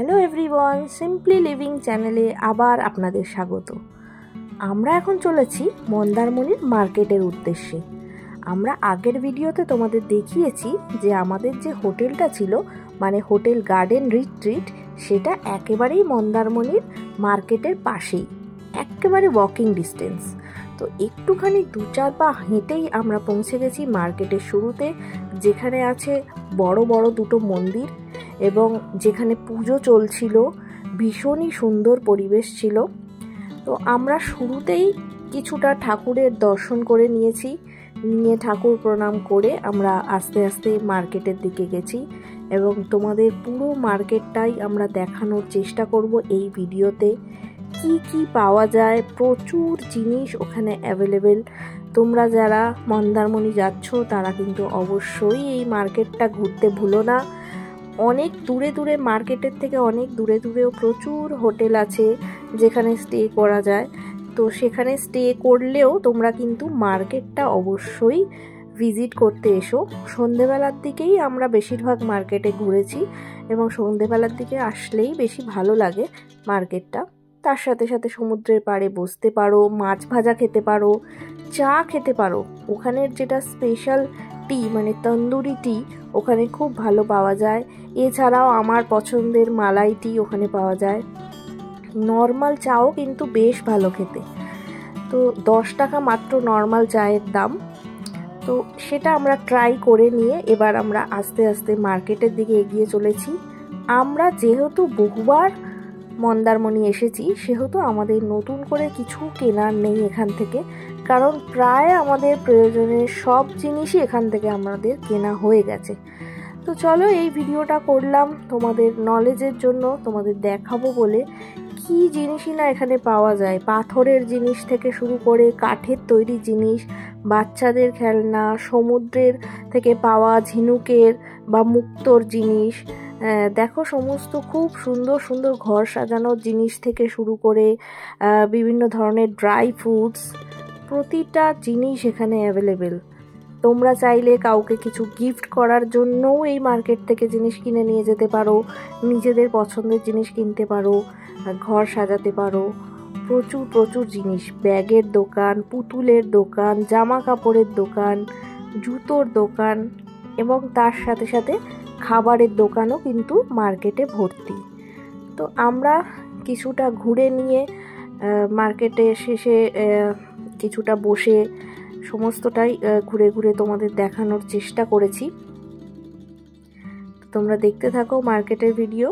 Hello everyone, simply living চ্যানেলে আবার আপনাদের স্বাগত। আমরা এখন চলেছি মন্দারমণির মার্কেটের উদ্দেশ্যে। আমরা আগের ভিডিওতে তোমাদের দেখিয়েছি যে আমাদের যে হোটেলটা ছিল, মানে হোটেল গার্ডেন রিট্রিট, সেটা একেবারেই মন্দারমণির মার্কেটের পাশেই, একেবারে ওয়াকিং ডিস্টেন্স। তো একটুখানি 2-4 পা হেঁটেই আমরা পৌঁছে গেছি মার্কেটের শুরুতে, যেখানে আছে বড় বড় দুটো মন্দির এবং যেখানে পুজো চলছিল। ভীষণই সুন্দর পরিবেশ ছিল। তো আমরা শুরুতেই কিছুটা ঠাকুরের দর্শন করে নিয়েছি, নিয়ে ঠাকুর প্রণাম করে আমরা আস্তে আস্তে মার্কেটের দিকে গেছি এবং তোমাদের পুরো মার্কেটটাই আমরা দেখানোর চেষ্টা করব এই ভিডিওতে। কি কি পাওয়া যায়, প্রচুর জিনিস ওখানে অ্যাভেলেবেল। তোমরা যারা মন্দারমণি যাচ্ছ তারা কিন্তু অবশ্যই এই মার্কেটটা ঘুরতে ভুলো না। অনেক দূরে দূরে, মার্কেটের থেকে অনেক দূরে দূরেও প্রচুর হোটেল আছে যেখানে স্টে করা যায়। তো সেখানে স্টে করলেও তোমরা কিন্তু মার্কেটটা অবশ্যই ভিজিট করতে এসো। সন্ধেবেলার দিকেই আমরা বেশিরভাগ মার্কেটে ঘুরেছি এবং সন্ধেবেলার দিকে আসলেই বেশি ভালো লাগে মার্কেটটা। তার সাথে সাথে সমুদ্রের পাড়ে বসতে পারো, মাছ ভাজা খেতে পারো, চা খেতে পারো। ওখানের যেটা স্পেশাল টি, মানে তন্দুরি টি, ওখানে খুব ভালো পাওয়া যায়। এছাড়াও আমার পছন্দের মালাই টি ওখানে পাওয়া যায়। নর্মাল চাও কিন্তু বেশ ভালো খেতে। তো 10 টাকা মাত্র নর্মাল চায়ের দাম। তো সেটা আমরা ট্রাই করে নিয়ে এবার আমরা আস্তে আস্তে মার্কেটের দিকে এগিয়ে চলেছি। আমরা যেহেতু বহুবার মন্দারমণি এসেছি, সেহেতু আমাদের নতুন করে কিছু কেনার নেই এখান থেকে, কারণ প্রায় আমাদের প্রয়োজনের সব জিনিসই এখান থেকে আমাদের কেনা হয়ে গেছে। তো চলো, এই ভিডিওটা করলাম তোমাদের নলেজের জন্য, তোমাদের দেখাবো বলে কি জিনিসই না এখানে পাওয়া যায়। পাথরের জিনিস থেকে শুরু করে কাঠের তৈরি জিনিস, বাচ্চাদের খেলনা, সমুদ্রের থেকে পাওয়া ঝিনুকের বা মুক্তোর জিনিস, দেখো সমস্ত খুব সুন্দর সুন্দর ঘর সাজানোর জিনিস থেকে শুরু করে বিভিন্ন ধরনের ড্রাই ফ্রুটস, প্রতিটা জিনিস এখানে অ্যাভেলেবেল। তোমরা চাইলে কাউকে কিছু গিফট করার জন্যও এই মার্কেট থেকে জিনিস কিনে নিয়ে যেতে পারো, নিজেদের পছন্দের জিনিস কিনতে পারো, ঘর সাজাতে পারো। প্রচুর প্রচুর জিনিস, ব্যাগের দোকান, পুতুলের দোকান, জামা কাপড়ের দোকান, জুতোর দোকান এবং তার সাথে সাথে খাবারের দোকানও কিন্তু মার্কেটে ভর্তি। তো আমরা কিছুটা ঘুরে নিয়ে মার্কেটে শেষে কিছুটা বসে সমস্তটাই ঘুরে ঘুরে তোমাদের দেখানোর চেষ্টা করেছি। তোমরা দেখতে থাকো মার্কেটের ভিডিও।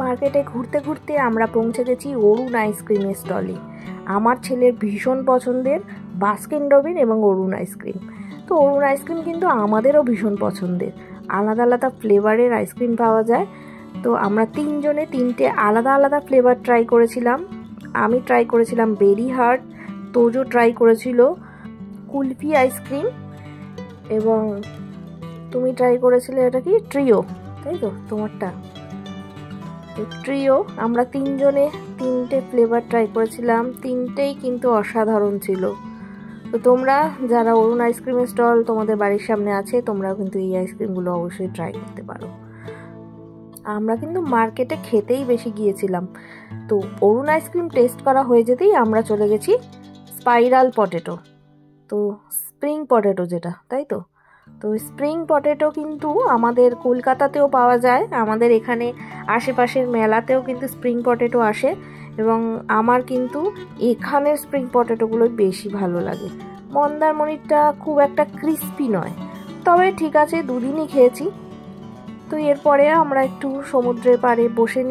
মার্কেটে ঘুরতে ঘুরতে আমরা পৌঁছে গেছি অরুণ আইসক্রিমের স্টলে। আমার ছেলের ভীষণ পছন্দের বাস্কিন রবিন এবং অরুণ আইসক্রিম। তো অরুণ আইসক্রিম কিন্তু আমাদেরও ভীষণ পছন্দের। আলাদা আলাদা ফ্লেভারের আইসক্রিম পাওয়া যায়। তো আমরা 3 জনে 3টে আলাদা আলাদা ফ্লেভার ট্রাই করেছিলাম। আমি ট্রাই করেছিলাম বেরি হার্ট, তোজো ট্রাই করেছিল কুলফি আইসক্রিম এবং তুমি ট্রাই করেছিলে এটা কি ট্রিও, তাই তো তোমারটা? ট্রিও। আমরা 3 জনে 3টে ফ্লেভার ট্রাই করেছিলাম, 3টেই কিন্তু অসাধারণ ছিল। তো তোমরা যারা অরুণ আইসক্রিমের স্টল তোমাদের বাড়ির সামনে আছে, তোমরাও কিন্তু এই আইসক্রিমগুলো অবশ্যই ট্রাই করতে পারো। আমরা কিন্তু মার্কেটে খেতেই বেশি গিয়েছিলাম। তো অরুণ আইসক্রিম টেস্ট করা হয়ে যেতেই আমরা চলে গেছি স্পাইরাল পটেটো, তো স্প্রিং পটেটো যেটা, তাই তো? তো স্প্রিং পটেটো কিন্তু আমাদের কলকাতাতেও পাওয়া যায়, আমাদের এখানে আশেপাশের মেলাতেও কিন্তু স্প্রিং পটেটো আসে এবং আমার কিন্তু এখানের স্প্রিং পটেটোগুলোই বেশি ভালো লাগে। মন্দারমণিটা খুব একটা ক্রিস্পি নয়, তবে ঠিক আছে, দুদিনই খেয়েছি। তো এরপরে আমরা একটু সমুদ্রের পাড়ে বসে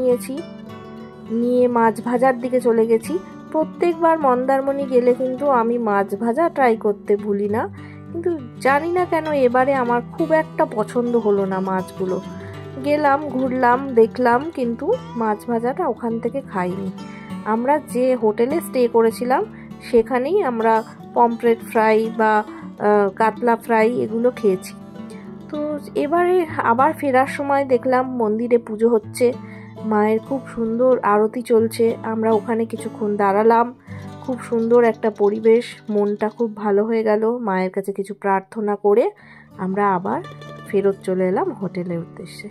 নিয়ে মাছ ভাজার দিকে চলে গেছি। প্রত্যেকবার মন্দারমণি গেলে কিন্তু আমি মাছ ভাজা ট্রাই করতে ভুলি না, কিন্তু জানি না কেন এবারে আমার খুব একটা পছন্দ হলো না মাছগুলো। গেলাম, ঘুরলাম, দেখলাম, কিন্তু মাছ ভাজাটা ওখান থেকে খাইনি। আমরা যে হোটেলে স্টে করেছিলাম সেখানেই আমরা পমফ্রেট ফ্রাই বা কাতলা ফ্রাই এগুলো খেয়েছি। তো এবারে আবার ফেরার সময় দেখলাম মন্দিরে পুজো হচ্ছে, মায়ের খুব সুন্দর আরতি চলছে। আমরা ওখানে কিছুক্ষণ দাঁড়ালাম, খুব সুন্দর একটা পরিবেশ, মনটা খুব ভালো হয়ে গেল। মায়ের কাছে কিছু প্রার্থনা করে আমরা আবার ফেরত চলে এলাম হোটেলের উদ্দেশ্যে।